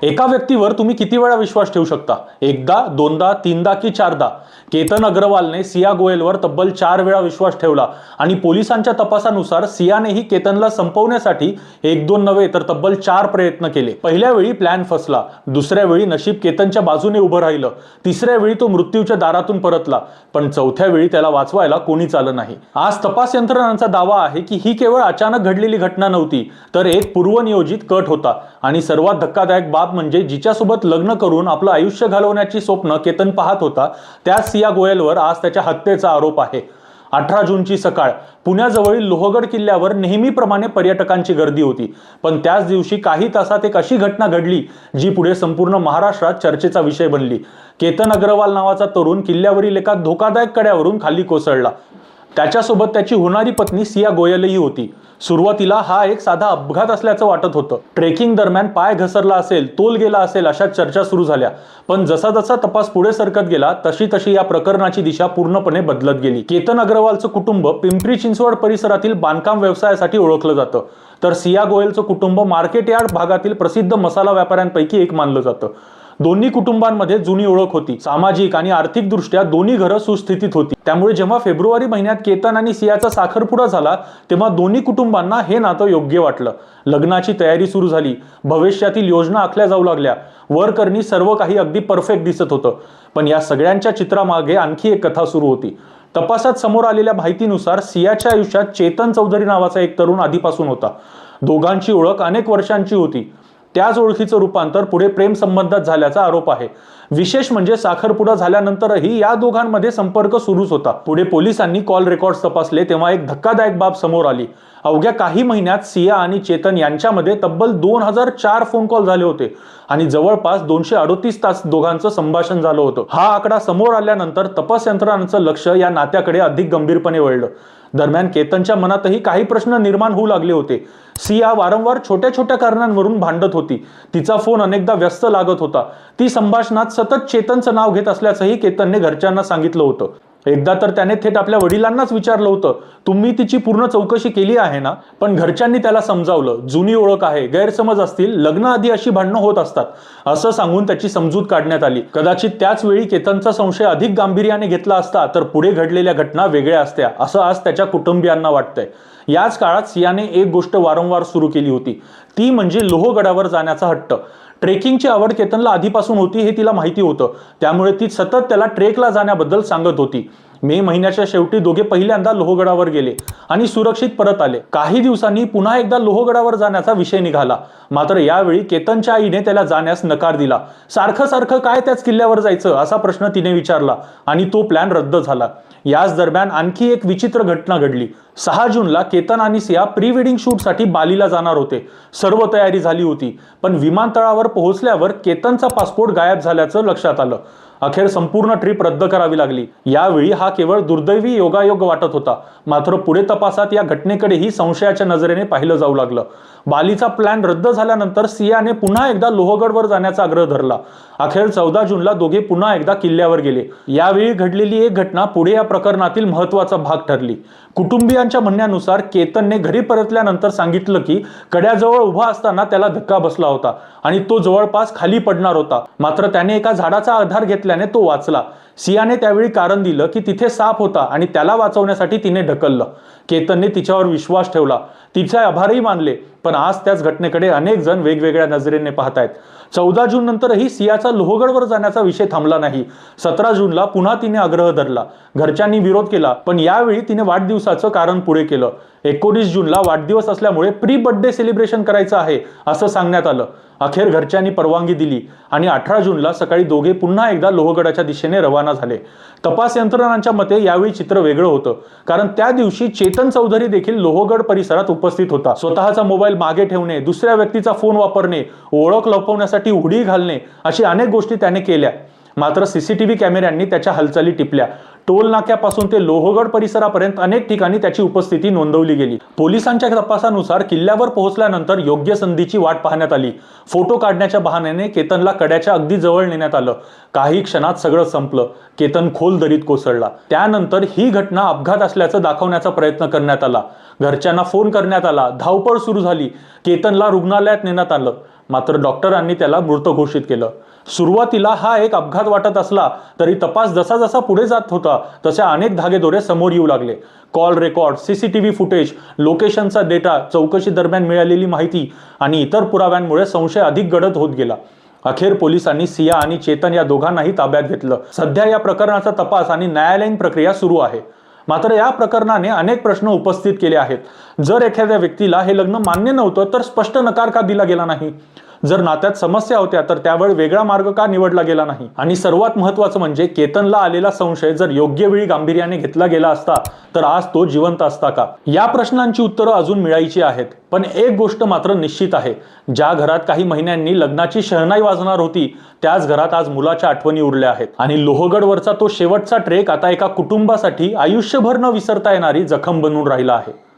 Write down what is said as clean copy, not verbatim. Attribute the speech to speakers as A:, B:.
A: एका व्यक्तीवर तुम्ही किती वेळा विश्वास ठेवू शकता? एकदा, दोनदा, तीनदा की चारदा? केतन अग्रवालने सिया गोयलवर तब्बल 4 वेळा विश्वास ठेवला आणि पोलिसांच्या तपासानुसार सियानेही केतनला संपवण्यासाठी 1-2 नव्हे तर तब्बल 4 प्रयत्न केले. पहिल्या वेळी प्लॅन फसला, दुसऱ्या वेळी नशीब केतनच्या बाजूने उभं राहिलं, तिसऱ्या वेळी तो मृत्यूच्या दारातून परतला, पण चौथ्या वेळी त्याला वाचवायला कोणीच आलं नाही. आज तपास यंत्रणांचा दावा आहे की ही केवळ अचानक घडलेली घटना नव्हती, तर एक पूर्वनियोजित कट होता. आणि सर्वात धक्कादायक बाब म्हणजे जिच्यासोबत लग्न करून आपलं आयुष्य घालवण्याची स्वप्न केतन पाहत होता, त्याच सिया गोयलवर आज त्याच्या हत्येचा आरोप आहे. 18 जूनची सकाळ. पुण्याजवळील लोहगड किल्ल्यावर नेहमीप्रमाणे पर्यटकांची गर्दी होती, पण त्याच दिवशी काही तासात एक अशी घटना घडली जी पुढे संपूर्ण महाराष्ट्रात चर्चेचा विषय बनली. केतन अग्रवाल नावाचा तरुण किल्ल्यावरील एका धोकादायक कड्यावरून खाली कोसळला. त्याच्यासोबत त्याची होणारी पत्नी सिया गोयलही होती. सुरुवातीला हा एक साधा अपघात असल्याचं वाटत होतं. ट्रेकिंग दरम्यान पाय घसरला असेल, तोल गेला असेल अशा चर्चा सुरू झाल्या. पण जसा जसा तपास पुढे सरकत गेला तशी तशी या प्रकरणाची दिशा पूर्णपणे बदलत गेली. केतन अग्रवालचं कुटुंब पिंपरी चिंचवड परिसरातील बांधकाम व्यवसायासाठी ओळखलं जातं, तर सिया गोयलचं कुटुंब मार्केट यार्ड भागातील प्रसिद्ध मसाला व्यापाऱ्यांपैकी एक मानलं जातं. दोन्ही कुटुंबांमध्ये जुनी ओळख होती. सामाजिक आणि आर्थिक दृष्ट्या दोन्ही घरं सुस्थितीत होती. त्यामुळे जेव्हा फेब्रुवारी महिन्यात केतन आणि सियाचा साखरपुडा झाला तेव्हा दोन्ही कुटुंबांना हे नातं योग्य वाटलं. लग्नाची तयारी सुरू झाली, भविष्यातील योजना आखल्या जाऊ लागल्या. वरकरणी सर्व काही अगदी परफेक्ट दिसत होतं. पण या सगळ्यांच्या चित्रामागे आणखी एक कथा सुरू होती. तपासात समोर आलेल्या माहितीनुसार सियाच्या आयुष्यात चेतन चौधरी नावाचा एक तरुण आधीपासून होता. दोघांची ओळख अनेक वर्षांची होती. त्याच ओळखीचं रूपांतर पुढे प्रेम संबंधात झाल्याचा आरोप आहे. विशेष म्हणजे साखरपुडा झाल्यानंतरही या दोघांमध्ये संपर्क सुरूच होता. पुढे पोलिसांनी कॉल रेकॉर्ड्स तपासले तेव्हा एक धक्कादायक बाब समोर आली. अवघ्या काही महिन्यात सिया आणि चेतन यांच्यामध्ये तब्बल 2004 फोन कॉल झाले होते आणि जवळपास 238 तास दोघांचं संभाषण झालं होतं. हा आकडा समोर आल्यानंतर तपास यंत्रणांचं लक्ष या नात्याकडे अधिक गंभीरपणे वळलं. दरम्यान केतनच्या मनातही काही प्रश्न निर्माण होऊ लागले होते. सिया वारंवार छोट्या छोट्या कारणांवरून भांडत होती. तिचा फोन अनेकदा व्यस्त लागत होता. ती संभाषणात सतत चेतनचं नाव घेत असल्याचंही केतनने घरच्यांना सांगितलं होतं. एकदा तर त्याने थेट आपल्या वडिलांनाच विचारलं होतं, तुम्ही तिची पूर्ण चौकशी केली आहे ना? पण घरच्यांनी त्याला समजावलं, जुनी ओळख आहे, गैरसमज असतील, लग्नाआधी अशी भांडणं होत असतात असं सांगून त्याची समजूत काढण्यात आली. कदाचित त्याच वेळी केतनचा संशय अधिक गांभीर्याने घेतला असता तर पुढे घडलेल्या घटना वेगळ्या असत्या असं आज त्याच्या कुटुंबियांना वाटतंय. याच काळात सियाने एक गोष्ट वारंवार सुरू केली होती, ती म्हणजे लोहगडावर जाण्याचा हट्ट. ट्रेकिंगची आवड केतनला आधीपासून होती हे तिला माहिती होतं, त्यामुळे ती सतत त्याला ट्रेकला जाण्याबद्दल सांगत होती. मे महिन्याच्या शेवटी दोघे पहिल्यांदा लोहगडावर गेले आणि सुरक्षित परत आले. काही दिवसांनी पुन्हा एकदा लोहगडावर जाण्याचा विषय निघाला. मात्र यावेळी केतनच्या आईने त्याला जाण्यास नकार दिला. सारखं सारखं काय त्याच किल्ल्यावर जायचं असा प्रश्न तिने विचारला आणि तो प्लॅन रद्द झाला. याच दरम्यान आणखी एक विचित्र घटना घडली. 6 जूनला केतन आणि सिया प्री वेडिंग शूटसाठी बालीला जाणार होते. सर्व तयारी झाली होती, पण विमानतळावर पोहोचल्यावर केतनचा पासपोर्ट गायब झाल्याचं लक्षात आलं. अखेर संपूर्ण ट्रिप रद्द करावी लागली. यावेळी हा केवळ दुर्दैवी योगायोग वाटत होता, मात्र पुढे तपासात या घटनेकडेही संशयाच्या नजरेने पाहिलं जाऊ लागलं. बालीचा प्लॅन रद्द झाल्यानंतर सियाने पुन्हा एकदा लोहगडवर जाण्याचा आग्रह धरला. अखेर 14 जूनला दोघे पुन्हा एकदा किल्ल्यावर गेले. यावेळी घडलेली एक घटना पुढे या प्रकरणातील महत्त्वाचा भाग ठरली. कुटुंबियांच्या म्हणण्यानुसार केतनने घरी परतल्यानंतर सांगितलं की कड्याजवळ उभा असताना त्याला धक्का बसला होता आणि तो जवळपास खाली पडणार होता. मात्र त्याने एका झाडाचा आधार घेतल्याने तो वाचला. सियाने त्यावेळी कारण दिलं की तिथे साप होता आणि त्याला वाचवण्यासाठी तिने ढकललं. केतनने तिच्यावर विश्वास ठेवला, तिचे आभारही मानले. पण आज त्याच घटनेकडे अनेक जण वेगवेगळ्या नजरेने पाहतायत. 14 जून नंतरही सियाचा लोहगडवर जाण्याचा विषय थांबला नाही. 17 जूनला पुन्हा तिने आग्रह धरला. घरच्यांनी विरोध केला, पण यावेळी तिने वाढदिवसाचं कारण पुढे केलं. 19 जूनला वाढदिवस असल्यामुळे प्री बर्थडे सेलिब्रेशन करायचं आहे असं सांगण्यात आलं. अखेर घरच्यांनी परवानगी दिली आणि 18 जूनला सकाळी दोघे पुन्हा एकदा लोहगडाच्या दिशेने रवाना झाले. तपास यंत्रणांच्या मते यावेळी चित्र वेगळं होतं, कारण त्या दिवशी चेतन चौधरी देखील लोहगड परिसरात उपस्थित होता. स्वतःचा मोबाईल मागे ठेवणे, दुसऱ्या व्यक्तीचा फोन वापरणे, ओळख लपवण्यासाठी उडी घालणे अशी अनेक गोष्टी त्याने केल्या. मात्र सीसीटीव्ही कॅमेऱ्यांनी त्याच्या हालचाली टिपल्या. टोल नाक्यापासून ते लोहगड परिसरापर्यंत अनेक ठिकाणी त्याची उपस्थिती नोंदवली गेली. पोलिसांच्या तपासानुसार किल्ल्यावर पोहोचल्यानंतर योग्य संधीची वाट पाहण्यात आली. फोटो काढण्याच्या बहाण्याने केतनला कड्याच्या अगदी जवळ नेण्यात आलं. काही क्षणात सगळं संपलं. केतन खोल दरीत कोसळला. त्यानंतर ही घटना अपघात असल्याचं दाखवण्याचा प्रयत्न करण्यात आला. घरच्यांना फोन करण्यात आला. धावपळ सुरू झाली. केतनला रुग्णालयात नेण्यात आलं. मात्र डॉक्टरांनी त्याला मृत घोषित केलं. सुरुवातीला हा एक अपघात वाटत असला तरी तपास जसा जसा पुढे जात होता तसे अनेक धागेदोरे समोर येऊ लागले. कॉल रेकॉर्ड, सीसीटीव्ही फुटेज, लोकेशनचा डेटा, चौकशी दरम्यान मिळालेली माहिती आणि इतर पुराव्यांमुळे संशय अधिक गडद होत गेला. अखेर पोलिसांनी सिया आणि चेतन या दोघांनाही ताब्यात घेतलं. सध्या या प्रकरणाचा तपास आणि न्यायालयीन प्रक्रिया सुरू आहे. मात्र या प्रकरणाने अनेक प्रश्न उपस्थित केले आहेत. जर एखाद्या व्यक्तीला हे लग्न मान्य नव्हतं तर स्पष्ट नकार का दिला गेला नाही? जर नात्यात समस्या होत्या तर त्यावेळी वेगळा मार्ग का निवडला गेला नाही? आणि सर्वात महत्त्वाचं म्हणजे केतनला आलेला संशय जर योग्य वेळी गांभीर्याने घेतला गेला असता तर आज तो जिवंत असता का? या प्रश्नांची उत्तरं अजून मिळायची आहेत. पण एक गोष्ट मात्र निश्चित आहे, ज्या घरात काही महिन्यांनी लग्नाची शहनाई वाजणार होती त्याच घरात आज मुलाच्या आठवणी उरल्या आहेत. आणि लोहगडवरचा तो शेवटचा ट्रेक आता एका कुटुंबासाठी आयुष्यभर न विसरता येणारी जखम बनून राहिला आहे.